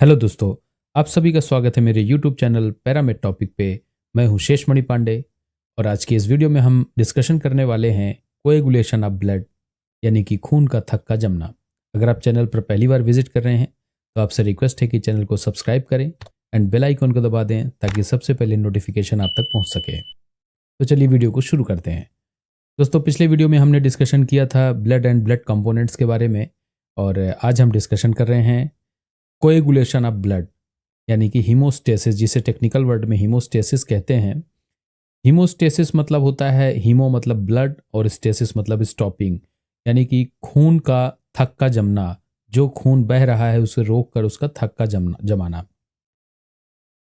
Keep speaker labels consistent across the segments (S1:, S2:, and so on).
S1: Hello दोस्तों, आप सभी का स्वागत है मेरे यूट्यूब चैनल पैरामेड टॉपिक पे। मैं हूँ शेषमणि पांडे और आज की इस वीडियो में हम डिस्कशन करने वाले हैं कोएगुलेशन ऑफ ब्लड, यानी कि खून का थक्का जमना। अगर आप चैनल पर पहली बार विजिट कर रहे हैं तो आपसे रिक्वेस्ट है कि चैनल को सब्सक्राइब करें एंड बेल आइकन को दबा दें ताकि सबसे पहले नोटिफिकेशन आप तक पहुँच सके। तो चलिए वीडियो को शुरू करते हैं। दोस्तों, पिछले वीडियो में हमने डिस्कशन किया था ब्लड एंड ब्लड कंपोनेंट्स के बारे में और आज हम डिस्कशन कर रहे हैं कोएगुलेशन ऑफ ब्लड, यानी कि हीमोस्टेसिस, जिसे टेक्निकल वर्ड में हीमोस्टेसिस कहते हैं। हीमोस्टेसिस मतलब होता है, हीमो मतलब ब्लड और स्टेसिस मतलब स्टॉपिंग, यानी कि खून का थक्का जमना। जो खून बह रहा है उसे रोक कर उसका थक्का जमाना।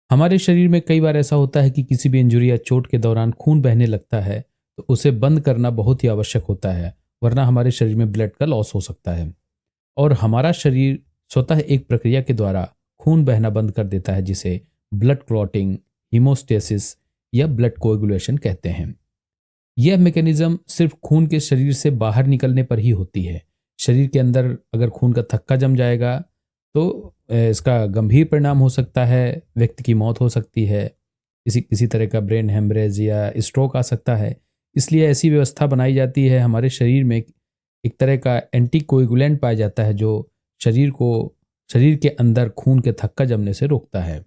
S1: हमारे शरीर में कई बार ऐसा होता है कि किसी भी इंजरी या चोट के दौरान खून बहने लगता है तो उसे बंद करना बहुत ही आवश्यक होता है, वरना हमारे शरीर में ब्लड का लॉस हो सकता है और हमारा शरीर स्वतः एक प्रक्रिया के द्वारा खून बहना बंद कर देता है, जिसे ब्लड क्लॉटिंग, हीमोस्टेसिस या ब्लड कोएगुलेशन कहते हैं। यह मैकेनिज्म सिर्फ खून के शरीर से बाहर निकलने पर ही होती है। शरीर के अंदर अगर खून का थक्का जम जाएगा तो इसका गंभीर परिणाम हो सकता है, व्यक्ति की मौत हो सकती है, किसी किसी तरह का ब्रेन हेमरेज या स्ट्रोक आ सकता है। इसलिए ऐसी व्यवस्था बनाई जाती है हमारे शरीर में, एक तरह का एंटी कोएगुलेंट पाया जाता है जो शरीर के अंदर खून के थक्का जमने से रोकता है।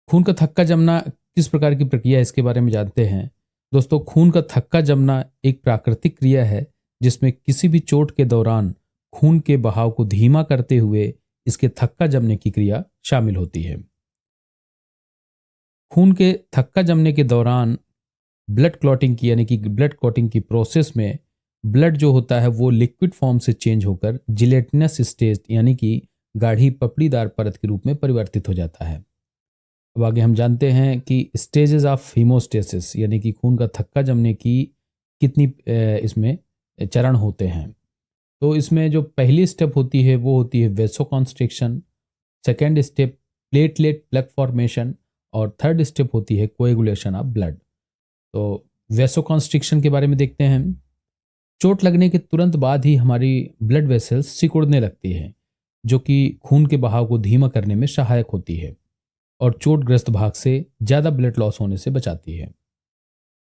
S1: खून का थक्का जमना किस प्रकार की प्रक्रिया है, इसके बारे में जानते हैं। दोस्तों, खून का थक्का जमना एक प्राकृतिक क्रिया है जिसमें किसी भी चोट के दौरान खून के बहाव को धीमा करते हुए इसके थक्का जमने की क्रिया शामिल होती है। खून के थक्का जमने के दौरान ब्लड क्लॉटिंग की, यानी कि ब्लड क्लॉटिंग की प्रोसेस में ब्लड जो होता है वो लिक्विड फॉर्म से चेंज होकर जिलेटिनस स्टेज, यानी कि गाढ़ी पपड़ीदार परत के रूप में परिवर्तित हो जाता है। अब आगे हम जानते हैं कि स्टेजेस ऑफ हीमोस्टेसिस, यानी कि खून का थक्का जमने की कितनी इसमें चरण होते हैं। तो इसमें जो पहली स्टेप होती है वो होती है vasoconstriction, second step platelet plug formation और थर्ड स्टेप होती है कोएगुलेशन ऑफ ब्लड। तो वेसोकॉन्स्ट्रिक्शन के बारे में देखते हैं हम। चोट लगने के तुरंत बाद ही हमारी ब्लड वेसल्स सिकुड़ने लगती है, जो कि खून के बहाव को धीमा करने में सहायक होती है और चोटग्रस्त भाग से ज़्यादा ब्लड लॉस होने से बचाती है।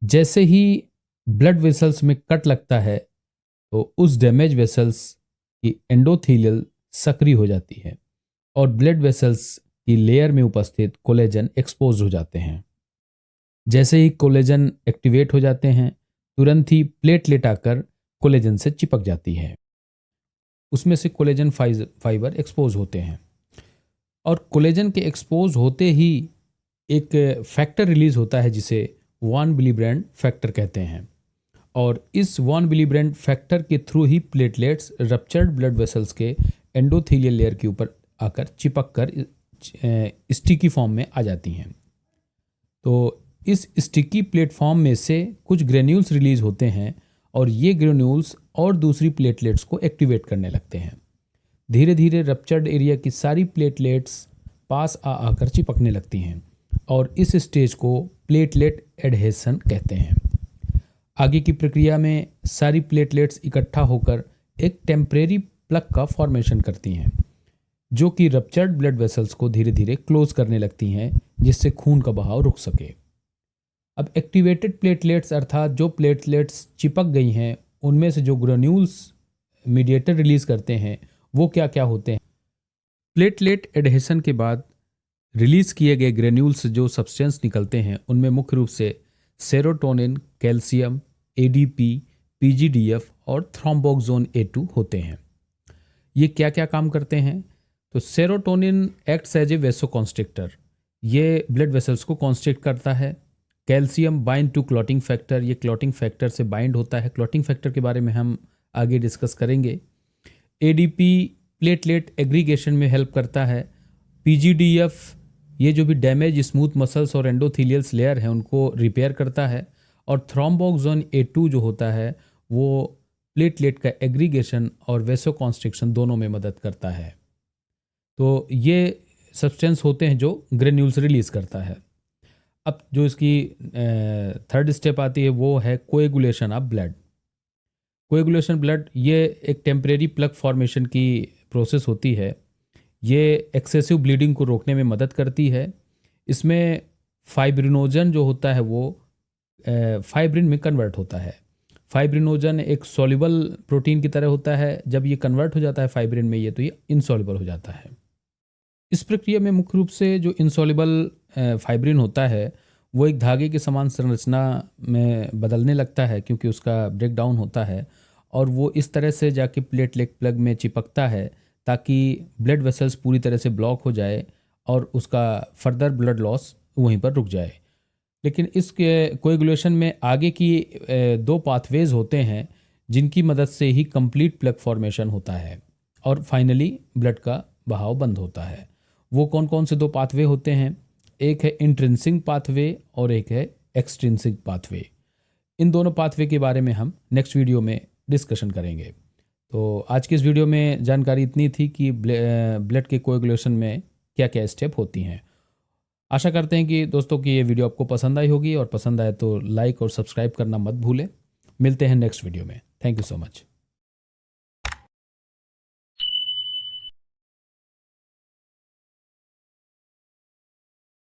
S1: जैसे ही ब्लड वेसल्स में कट लगता है तो उस डैमेज वेसल्स की एंडोथेलियल सक्रिय हो जाती है और ब्लड वेसल्स की लेयर में उपस्थित कोलेजन एक्सपोज हो जाते हैं। जैसे ही कोलेजन एक्टिवेट हो जाते हैं, तुरंत ही प्लेटलेट आकर कोलेजन से चिपक जाती है। उसमें से कोलेजन फाइबर एक्सपोज होते हैं और कोलेजन के एक्सपोज होते ही एक फैक्टर रिलीज होता है जिसे वॉन विलिब्रेंड फैक्टर कहते हैं और इस वॉन विलिब्रेंड फैक्टर के थ्रू ही प्लेटलेट्स रप्चर्ड ब्लड वेसल्स के एंडोथेलियल लेयर के ऊपर आकर चिपक कर स्टिकी फॉर्म में आ जाती हैं। तो इस स्टिकी प्लेटफॉर्म में से कुछ ग्रेन्यूल्स रिलीज होते हैं और ये ग्रेन्यूल्स और दूसरी प्लेटलेट्स को एक्टिवेट करने लगते हैं। धीरे धीरे रप्चर्ड एरिया की सारी प्लेटलेट्स पास आकर चिपकने लगती हैं और इस स्टेज को प्लेटलेट एडहेशन कहते हैं। आगे की प्रक्रिया में सारी प्लेटलेट्स इकट्ठा होकर एक टेम्परेरी प्लग का फॉर्मेशन करती हैं, जो कि रप्चर्ड ब्लड वेसल्स को धीरे धीरे क्लोज करने लगती हैं, जिससे खून का बहाव रुक सके। अब एक्टिवेटेड प्लेटलेट्स, अर्थात जो प्लेटलेट्स चिपक गई हैं, उनमें से जो ग्रेन्यूल्स मीडिएटर रिलीज करते हैं वो क्या क्या होते हैं। प्लेटलेट एडहेशन के बाद रिलीज किए गए ग्रेन्यूल्स जो सब्सटेंस निकलते हैं उनमें मुख्य रूप से सेरोटोनिन, कैल्शियम, एडीपी, पीजीडीएफ और थ्रोम्बोक्सोन ए2 होते हैं। ये क्या क्या काम करते हैं? तो serotonin acts as a vasoconstrictor, ये ब्लड वेसल्स को कॉन्स्ट्रिक्ट करता है। Calcium bind to clotting factor, ये क्लॉटिंग फैक्टर से बाइंड होता है। क्लॉटिंग फैक्टर के बारे में हम आगे डिस्कस करेंगे। एडीपी प्लेटलेट एग्रीगेशन में हेल्प करता है। पीजीडीएफ ये जो भी डैमेज स्मूथ मसल्स और एंडोथेलियल्स लेयर हैं उनको रिपेयर करता है और थ्रोम्बोक्सोन ए2 जो होता है वो प्लेटलेट का एग्रीगेशन और वेसोकॉन्स्ट्रिक्शन दोनों में मदद करता है। तो ये सब्सटेंस होते हैं जो ग्रेन्यूल्स रिलीज करता है। अब जो इसकी थर्ड स्टेप आती है वो है coagulation of blood. Coagulation blood ये एक टेम्परेरी प्लग फॉर्मेशन की प्रोसेस होती है ये एक्सेसिव ब्लीडिंग को रोकने में मदद करती है। इसमें फाइब्रिनोजन जो होता है वो फाइब्रिन में कन्वर्ट होता है। फाइब्रिनोजन एक सॉल्युबल प्रोटीन की तरह होता है। जब ये कन्वर्ट हो जाता है फाइब्रिन में, ये तो ये इनसॉल्युबल हो जाता है। इस प्रक्रिया में मुख्य रूप से जो इनसॉल्युबल फाइब्रिन होता है वो एक धागे के समान संरचना में बदलने लगता है, क्योंकि उसका ब्रेक डाउन होता है, और वो इस तरह से जाके प्लेटलेट प्लग में चिपकता है ताकि ब्लड वेसल्स पूरी तरह से ब्लॉक हो जाए और उसका फर्दर ब्लड लॉस वहीं पर रुक जाए। लेकिन इस कोएगुलेशन में आगे की दो पाथवेज होते हैं जिनकी मदद से ही कंप्लीट प्लग फॉर्मेशन होता है और फाइनली ब्लड का बहाव बंद होता है। वो कौन कौन से दो पाथवे होते हैं? एक है इंट्रिंसिक पाथवे और एक है एक्सट्रिंसिक पाथवे। इन दोनों पाथवे के बारे में हम नेक्स्ट वीडियो में डिस्कशन करेंगे। तो आज की इस वीडियो में जानकारी इतनी थी कि ब्लड के कोएगुलेशन में क्या क्या स्टेप होती हैं। आशा करते हैं कि दोस्तों की ये वीडियो आपको पसंद आई होगी, और पसंद आए तो लाइक और सब्सक्राइब करना मत भूलें। मिलते हैं नेक्स्ट वीडियो में। Thank you so much.